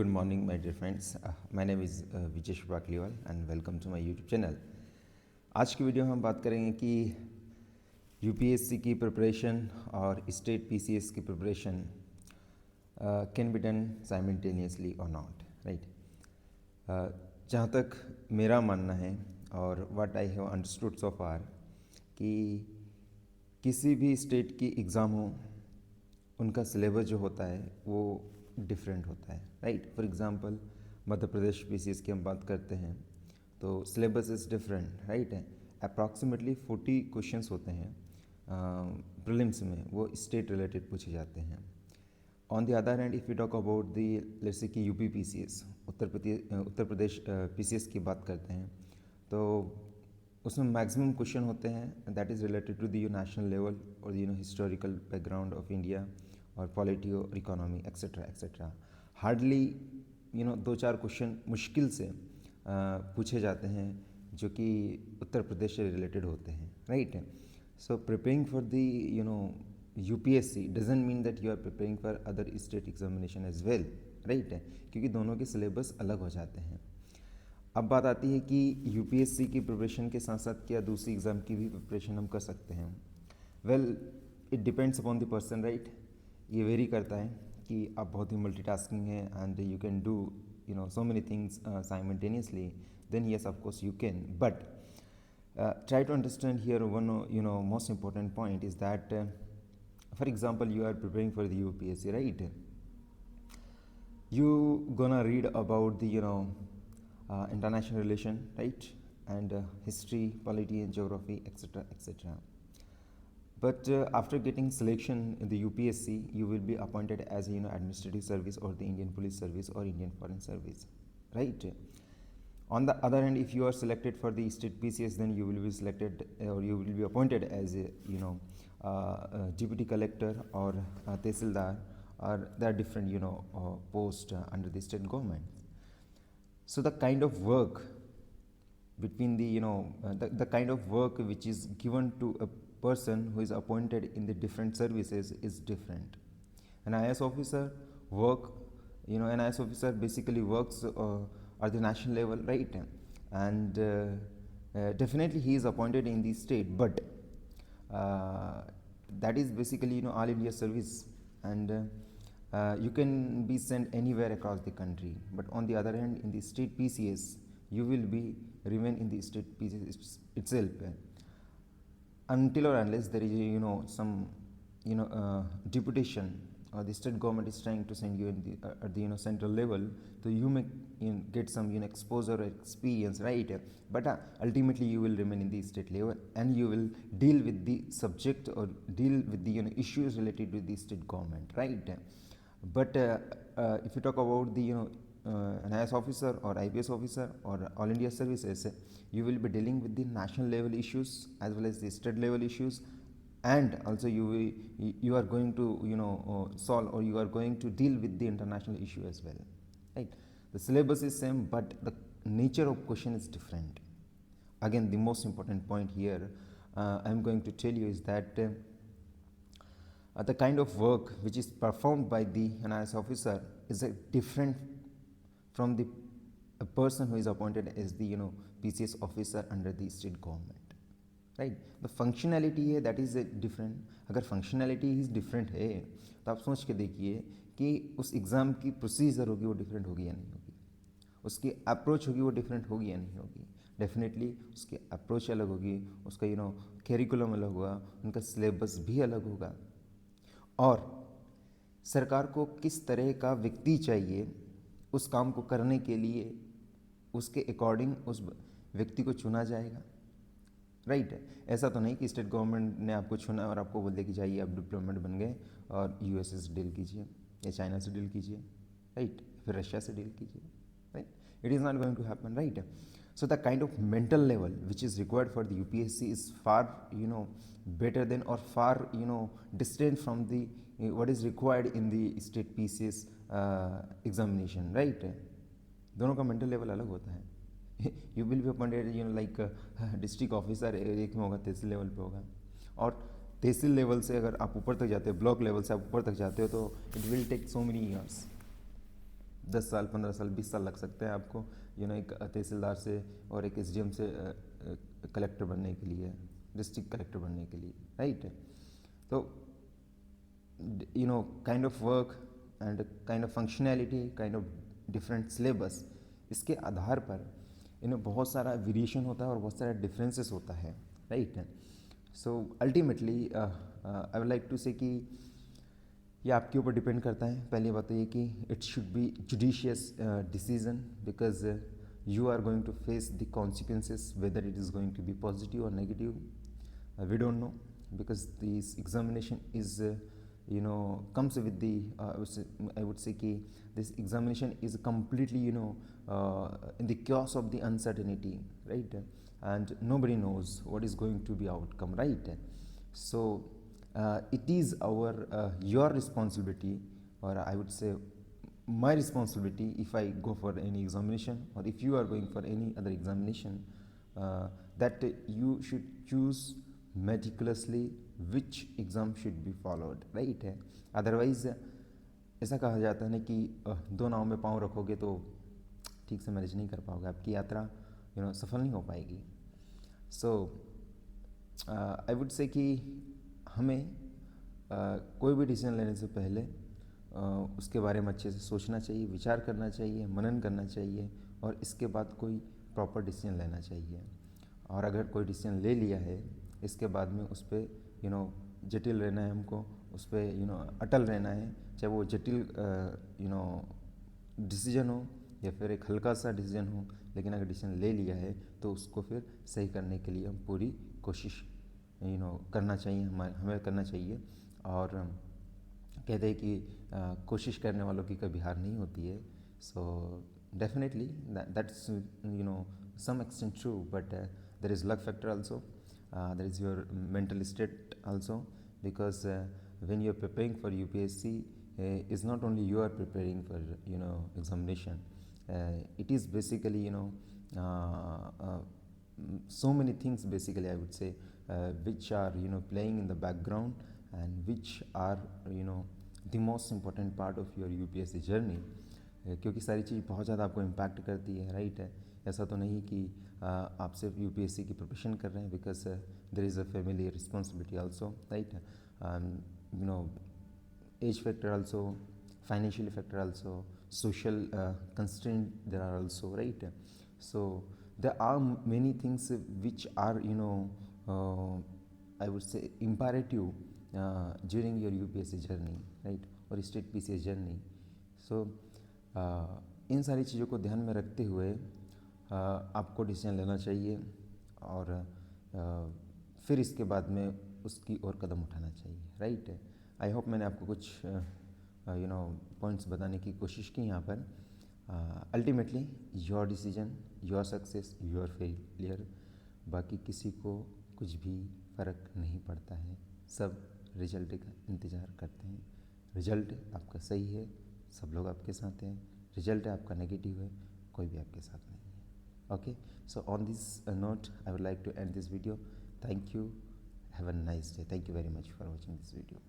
Good morning, my dear friends. My name is Vijesh Prakliwal and welcome to my YouTube channel. आज की video में हम बात करेंगे कि यूपीएससी की प्रिपरेशन और स्टेट पीसीएस की preparation can be done simultaneously और नॉट, राइट। जहाँ तक मेरा मानना है और what I have understood so far कि किसी भी स्टेट की एग्ज़ाम हो उनका सिलेबस जो होता है वो डिफरेंट होता है, right. For example Madhya Pradesh PCS की हम बात करते हैं तो सिलेबस इज़ डिफरेंट, राइट है। अप्रॉक्सीमेटली 40 क्वेश्चंस होते हैं प्रीलिम्स में, वो स्टेट रिलेटेड पूछे जाते हैं। On the other hand if you talk about the जैसे कि UP PCS, Uttar Pradesh PCS की बात करते हैं तो उसमें मैक्सिमम क्वेश्चन होते हैं that is related to the national level और हिस्टोरिकल बैकग्राउंड ऑफ इंडिया और पॉलिटी और इकोनॉमी एक्सेट्रा एक्सेट्रा। हार्डली दो चार क्वेश्चन मुश्किल से पूछे जाते हैं जो कि उत्तर प्रदेश से रिलेटेड होते हैं, right. So preparing for the UPSC doesn't mean that you are preparing for other state examination as well, right है, क्योंकि दोनों के सिलेबस अलग हो जाते हैं। अब बात आती है कि यूपीएससी की प्रिपरेशन के साथ साथ क्या दूसरी एग्ज़ाम की भी प्रिपरेशन हम कर सकते हैं। Well it depends upon the person, right. ये वेरी करता है कि आप बहुत ही मल्टीटास्किंग हैं and you can do so many things simultaneously, then yes, of course you can, but try to understand here one most important point is that for example you are preparing for the UPSC, right? You gonna read about the international relation, right, and history, polity and geography, etc etc. But after getting selection in the UPSC, you will be appointed as administrative service or the Indian Police Service or Indian Foreign Service, right? On the other hand, if you are selected for the state PCS, then you will be selected or you will be appointed as a deputy collector or tehsildar, or there are different posts under the state government. So the kind of work between the kind of work which is given to a person who is appointed in the different services is different. An IAS officer an IAS officer basically works at the national level, right? And definitely he is appointed in the state, but that is basically all India service, and you can be sent anywhere across the country. But on the other hand, in the state PCS, you will be remain in the state PCS itself until or unless there is some deputation or the state government is trying to send you in the at the central level, so you may get some exposure or experience, right? But ultimately you will remain in the state level and you will deal with the subject or deal with the issues related to the state government, right? But if you talk about the an IAS officer or IPS officer or all India services, you will be dealing with the national level issues as well as the state level issues, and also you are going to solve or you are going to deal with the international issue as well, right? The syllabus is same, but the nature of question is different. Again, the most important point here I am going to tell you is that the kind of work which is performed by the IAS officer is different from the a person who is appointed as the PCS officer under the state government, right? The functionality है that is different. अगर functionality is different है तो आप सोच के देखिए कि उस एग्ज़ाम की प्रोसीजर होगी वो डिफरेंट होगी या नहीं होगी, उसकी अप्रोच होगी वो डिफरेंट होगी या नहीं होगी। डेफिनेटली उसकी अप्रोच अलग होगी, उसका कैरिकुलम अलग होगा, उनका सिलेबस भी अलग होगा, और सरकार को किस तरह का व्यक्ति चाहिए उस काम को करने के लिए उसके अकॉर्डिंग उस व्यक्ति को चुना जाएगा, राइट। ऐसा तो नहीं कि स्टेट गवर्नमेंट ने आपको चुना और आपको बोल दे कि जाइए आप डिप्लोमेट बन गए और यूएसए से डील कीजिए या चाइना से डील कीजिए, राइट, फिर रशिया से डील कीजिए, right. It is not going to happen, right. So the kind of mental level which is required for the UPSC is far better than or far distant from the what is required in the state PCS examination, right? दोनों का mental level अलग होता है। You will be appointed like district officer, एक में होगा तहसील level पे होगा, और तहसील लेवल से अगर आप ऊपर तक जाते हो, ब्लॉक लेवल से आप ऊपर तक जाते हो तो it will take so many years. 10 साल, 15 साल, 20 साल लग सकते हैं आपको एक तहसीलदार से और एक एसडीएम से कलेक्टर बनने के लिए, डिस्ट्रिक्ट कलेक्टर बनने के लिए, राइट। तो kind of work and kind of functionality, kind of different syllabus, इसके आधार पर बहुत सारा वेरिएशन होता है और बहुत सारा डिफरेंसेस होता है, right. So ultimately I would like to say कि ये आपके ऊपर डिपेंड करता है। पहली बात तो ये कि it should be judicious decision, because you are going to face the consequences, whether it is going to be positive or negative, we don't know, because this examination is comes with the I would say कि this examination is completely in the chaos of the uncertainty, right, and nobody knows what is going to be outcome, right. So it is your responsibility, or I would say my responsibility, if I go for any examination or if you are going for any other examination, that you should choose meticulously which exam should be followed, right. Otherwise ऐसा कहा जाता है ना कि दो नाव में पाँव रखोगे तो ठीक से मैनेज नहीं कर पाओगे, आपकी यात्रा सफल नहीं हो पाएगी। सो आई वुड से कि हमें कोई भी डिसीजन लेने से पहले उसके बारे में अच्छे से सोचना चाहिए, विचार करना चाहिए, मनन करना चाहिए, और इसके बाद कोई प्रॉपर डिसीजन लेना चाहिए। और अगर कोई डिसीजन ले लिया है, इसके बाद में उस पर जटिल रहना है, हमको उस पर अटल रहना है, चाहे वो जटिल डिसीजन हो या फिर एक हल्का सा डिसीजन हो, लेकिन अगर डिसीजन ले लिया है तो उसको फिर सही करने के लिए हम पूरी कोशिश करना चाहिए, हमें करना चाहिए। और कहते हैं कि कोशिश करने वालों की कभी हार नहीं होती है। So definitely that's some extent true, but there is luck factor also, there is your mental state also, because when you are preparing for UPSC is not only you are preparing for examination, it is basically so many things basically I would say which are playing in the background and which are the most important part of your UPSC journey, क्योंकि सारी चीज़ बहुत ज़्यादा आपको impact करती है, right है। ऐसा तो नहीं कि आप सिर्फ यूपीएससी की प्रिपरेशन कर रहे हैं, because there is a family responsibility also, right, age factor also, financial factor also, social constraint there are also, right. So there are many things which are I would say imperative during your UPSC journey, right, or state PCS journey. So इन सारी चीज़ों को ध्यान में रखते हुए आपको decision लेना चाहिए, और फिर इसके बाद में उसकी ओर कदम उठाना चाहिए, राइट। आई होप मैंने आपको कुछ पॉइंट्स बताने की कोशिश की यहाँ पर। Ultimately your decision, your success, your failure, बाकी किसी को कुछ भी फ़र्क नहीं पड़ता है, सब रिजल्ट का इंतज़ार करते हैं। रिजल्ट आपका सही है, सब लोग आपके साथ हैं, रिजल्ट आपका नेगेटिव है, कोई भी आपके साथ नहीं है। Okay, so on this note I would like to end this video. Thank you, have a nice day, thank you very much for watching this video.